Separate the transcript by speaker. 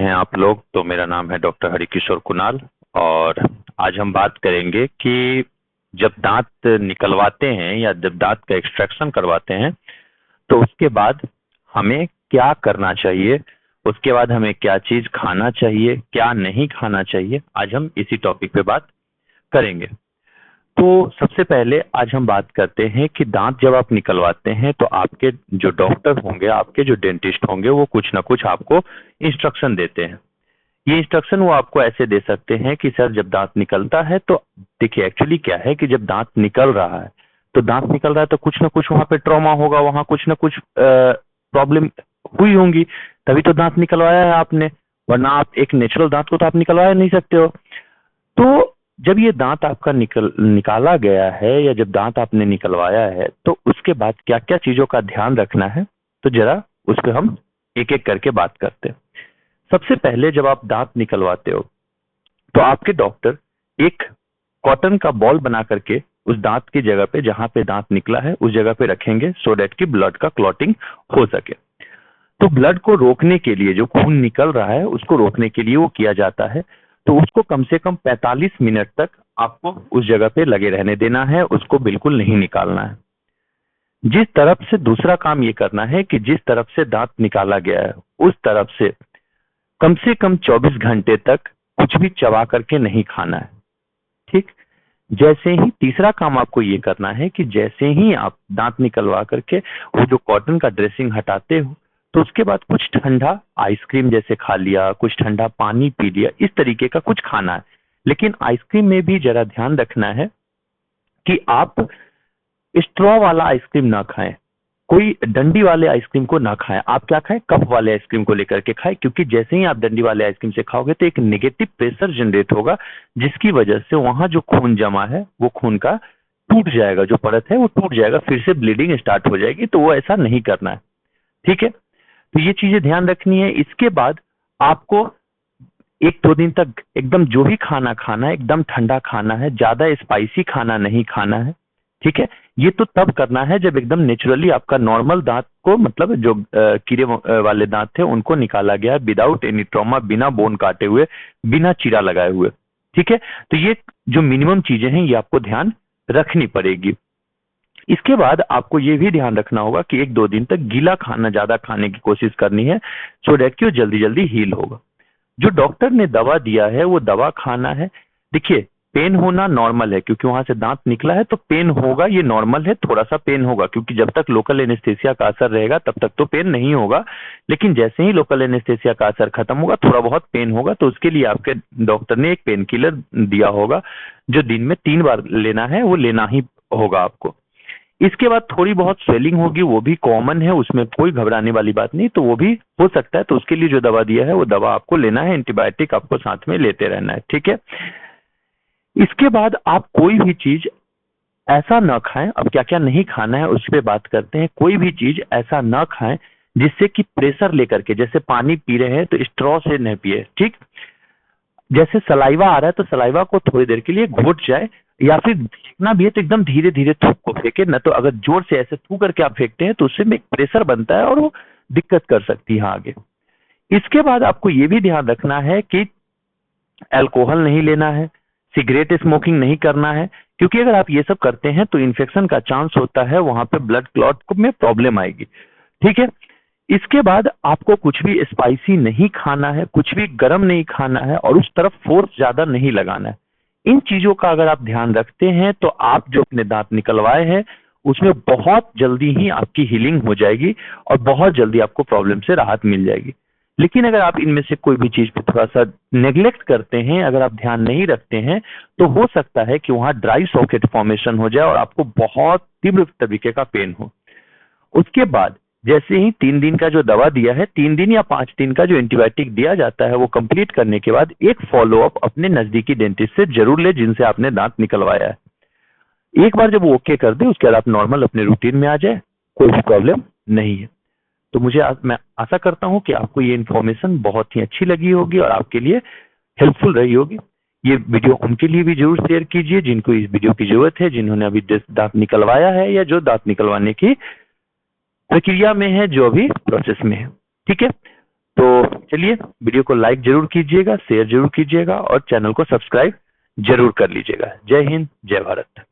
Speaker 1: हैं आप लोग? तो मेरा नाम है डॉक्टर हरिकिशोर कुणाल और आज हम बात करेंगे कि जब दांत निकलवाते हैं या जब दांत का एक्सट्रैक्शन करवाते हैं तो उसके बाद हमें क्या करना चाहिए, उसके बाद हमें क्या चीज खाना चाहिए, क्या नहीं खाना चाहिए। आज हम इसी टॉपिक पे बात करेंगे। तो सबसे पहले आज हम बात करते हैं कि दांत जब आप निकलवाते हैं तो आपके जो डॉक्टर होंगे, आपके जो डेंटिस्ट होंगे, वो कुछ ना कुछ आपको इंस्ट्रक्शन देते हैं। ये इंस्ट्रक्शन वो आपको ऐसे दे सकते हैं कि सर जब दांत निकलता है तो देखिए एक्चुअली क्या है कि जब दांत निकल रहा है तो दांत निकल रहा है तो कुछ ना कुछ वहां पे ट्रॉमा होगा, वहां कुछ ना कुछ प्रॉब्लम हुई होंगी, तभी तो दांत निकलवाया है आपने, वरना आप एक नेचुरल दांत को तो आप निकलवा नहीं सकते हो। तो जब ये दांत आपका निकाला गया है या जब दांत आपने निकलवाया है तो उसके बाद क्या क्या चीजों का ध्यान रखना है, तो जरा उस पर हम एक एक करके बात करते हैं। सबसे पहले जब आप दांत निकलवाते हो तो आपके डॉक्टर एक कॉटन का बॉल बना करके उस दांत की जगह पे, जहां पे दांत निकला है उस जगह पे रखेंगे, सो डेट कि ब्लड का क्लॉटिंग हो सके। तो ब्लड को रोकने के लिए, जो खून निकल रहा है उसको रोकने के लिए वो किया जाता है। तो उसको कम से कम 45 मिनट तक आपको उस जगह पे लगे रहने देना है, उसको बिल्कुल नहीं निकालना है। जिस तरफ से दूसरा काम ये करना है कि जिस तरफ से दांत निकाला गया है उस तरफ से कम 24 घंटे तक कुछ भी चबा करके नहीं खाना है। ठीक। जैसे ही तीसरा काम आपको ये करना है कि जैसे ही आप दांत निकलवा करके वो जो कॉटन का ड्रेसिंग हटाते हो तो उसके बाद कुछ ठंडा आइसक्रीम जैसे खा लिया, कुछ ठंडा पानी पी लिया, इस तरीके का कुछ खाना है। लेकिन आइसक्रीम में भी जरा ध्यान रखना है कि आप स्ट्रॉ वाला आइसक्रीम ना खाएं, कोई डंडी वाले आइसक्रीम को ना खाएं। आप क्या खाएं, कप वाले आइसक्रीम को लेकर के खाएं, क्योंकि जैसे ही आप डंडी वाले आइसक्रीम से खाओगे तो एक नेगेटिव प्रेशर जनरेट होगा, जिसकी वजह से वहां जो खून जमा है वो खून का टूट जाएगा, जो परत है वो टूट जाएगा, फिर से ब्लीडिंग स्टार्ट हो जाएगी। तो वो ऐसा नहीं करना है। ठीक है। तो ये चीजें ध्यान रखनी है। इसके बाद आपको 1-2 दिन तक एकदम जो भी खाना खाना है एकदम ठंडा खाना है, ज्यादा स्पाइसी खाना नहीं खाना है। ठीक है। ये तो तब करना है जब एकदम नेचुरली आपका नॉर्मल दांत को, मतलब जो कीड़े वाले दांत थे उनको निकाला गया है, विदाउट एनी ट्रॉमा, बिना बोन काटे हुए, बिना चीरा लगाए हुए। ठीक है। तो ये जो मिनिमम चीजें हैं ये आपको ध्यान रखनी पड़ेगी। इसके बाद आपको ये भी ध्यान रखना होगा कि 1-2 दिन तक गीला खाना ज्यादा खाने की कोशिश करनी है, सो डेट कि वो जल्दी जल्दी हील होगा। जो डॉक्टर ने दवा दिया है वो दवा खाना है। देखिए पेन होना नॉर्मल है, क्योंकि वहां से दांत निकला है तो पेन होगा, ये नॉर्मल है। थोड़ा सा पेन होगा क्योंकि जब तक लोकल एनेस्थेसिया का असर रहेगा तब तक तो पेन नहीं होगा, लेकिन जैसे ही लोकल एनेस्थेसिया का असर खत्म होगा थोड़ा बहुत पेन होगा। तो उसके लिए आपके डॉक्टर ने एक पेन किलर दिया होगा जो दिन में 3 बार लेना है, वो लेना ही होगा आपको। इसके बाद थोड़ी बहुत स्वेलिंग होगी, वो भी कॉमन है, उसमें कोई घबराने वाली बात नहीं, तो वो भी हो सकता है। तो उसके लिए जो दवा दिया है वो दवा आपको लेना है, एंटीबायोटिक आपको साथ में लेते रहना है। ठीक है। इसके बाद आप कोई भी चीज ऐसा ना खाएं। अब क्या क्या नहीं खाना है उस पर बात करते हैं। कोई भी चीज ऐसा ना खाएं जिससे कि प्रेशर लेकर के, जैसे पानी पी रहे हैं तो स्ट्रॉ से न पिए। ठीक। जैसे सलाइवा आ रहा है तो सलाइवा को थोड़ी देर के लिए घोट जाए, या फिर फेंकना भी है तो एकदम धीरे धीरे थूक को फेंके, न तो अगर जोर से ऐसे थूक करके आप फेंकते हैं तो उससे में एक प्रेशर बनता है और वो दिक्कत कर सकती है आगे। इसके बाद आपको ये भी ध्यान रखना है कि अल्कोहल नहीं लेना है, सिगरेट स्मोकिंग नहीं करना है, क्योंकि अगर आप ये सब करते हैं तो इन्फेक्शन का चांस होता है, वहां पे ब्लड क्लॉट में प्रॉब्लम आएगी। ठीक है। इसके बाद आपको कुछ भी स्पाइसी नहीं खाना है, कुछ भी गर्म नहीं खाना है, और उस तरफ फोर्स ज्यादा नहीं लगाना है। इन चीजों का अगर आप ध्यान रखते हैं तो आप जो अपने दांत निकलवाए हैं उसमें बहुत जल्दी ही आपकी हीलिंग हो जाएगी और बहुत जल्दी आपको प्रॉब्लम से राहत मिल जाएगी। लेकिन अगर आप इनमें से कोई भी चीज पे थोड़ा सा नेग्लेक्ट करते हैं, अगर आप ध्यान नहीं रखते हैं, तो हो सकता है कि वहां ड्राई सॉकेट फॉर्मेशन हो जाए और आपको बहुत तीव्र तरीके का पेन हो। उसके बाद जैसे ही 3 दिन का जो दवा दिया है, 3 दिन या 5 दिन का जो एंटीबायोटिक दिया जाता है, वो कंप्लीट करने के बाद एक फॉलोअप अपने नजदीकी डेंटिस्ट से जरूर ले जिनसे आपने दांत निकलवाया है। एक बार जब वो ओके कर दे उसके बाद आप नॉर्मल अपने रूटीन में आ जाए, कोई भी प्रॉब्लम नहीं है। तो मैं आशा करता हूं कि आपको ये इन्फॉर्मेशन बहुत ही अच्छी लगी होगी और आपके लिए हेल्पफुल रही होगी। ये वीडियो उनके लिए भी जरूर शेयर कीजिए जिनको इस वीडियो की जरूरत है, जिन्होंने अभी दांत निकलवाया है या जो दांत निकलवाने की प्रक्रिया में है, जो अभी प्रोसेस में है। ठीक है। तो चलिए वीडियो को लाइक जरूर कीजिएगा, शेयर जरूर कीजिएगा और चैनल को सब्सक्राइब जरूर कर लीजिएगा। जय हिंद, जय भारत।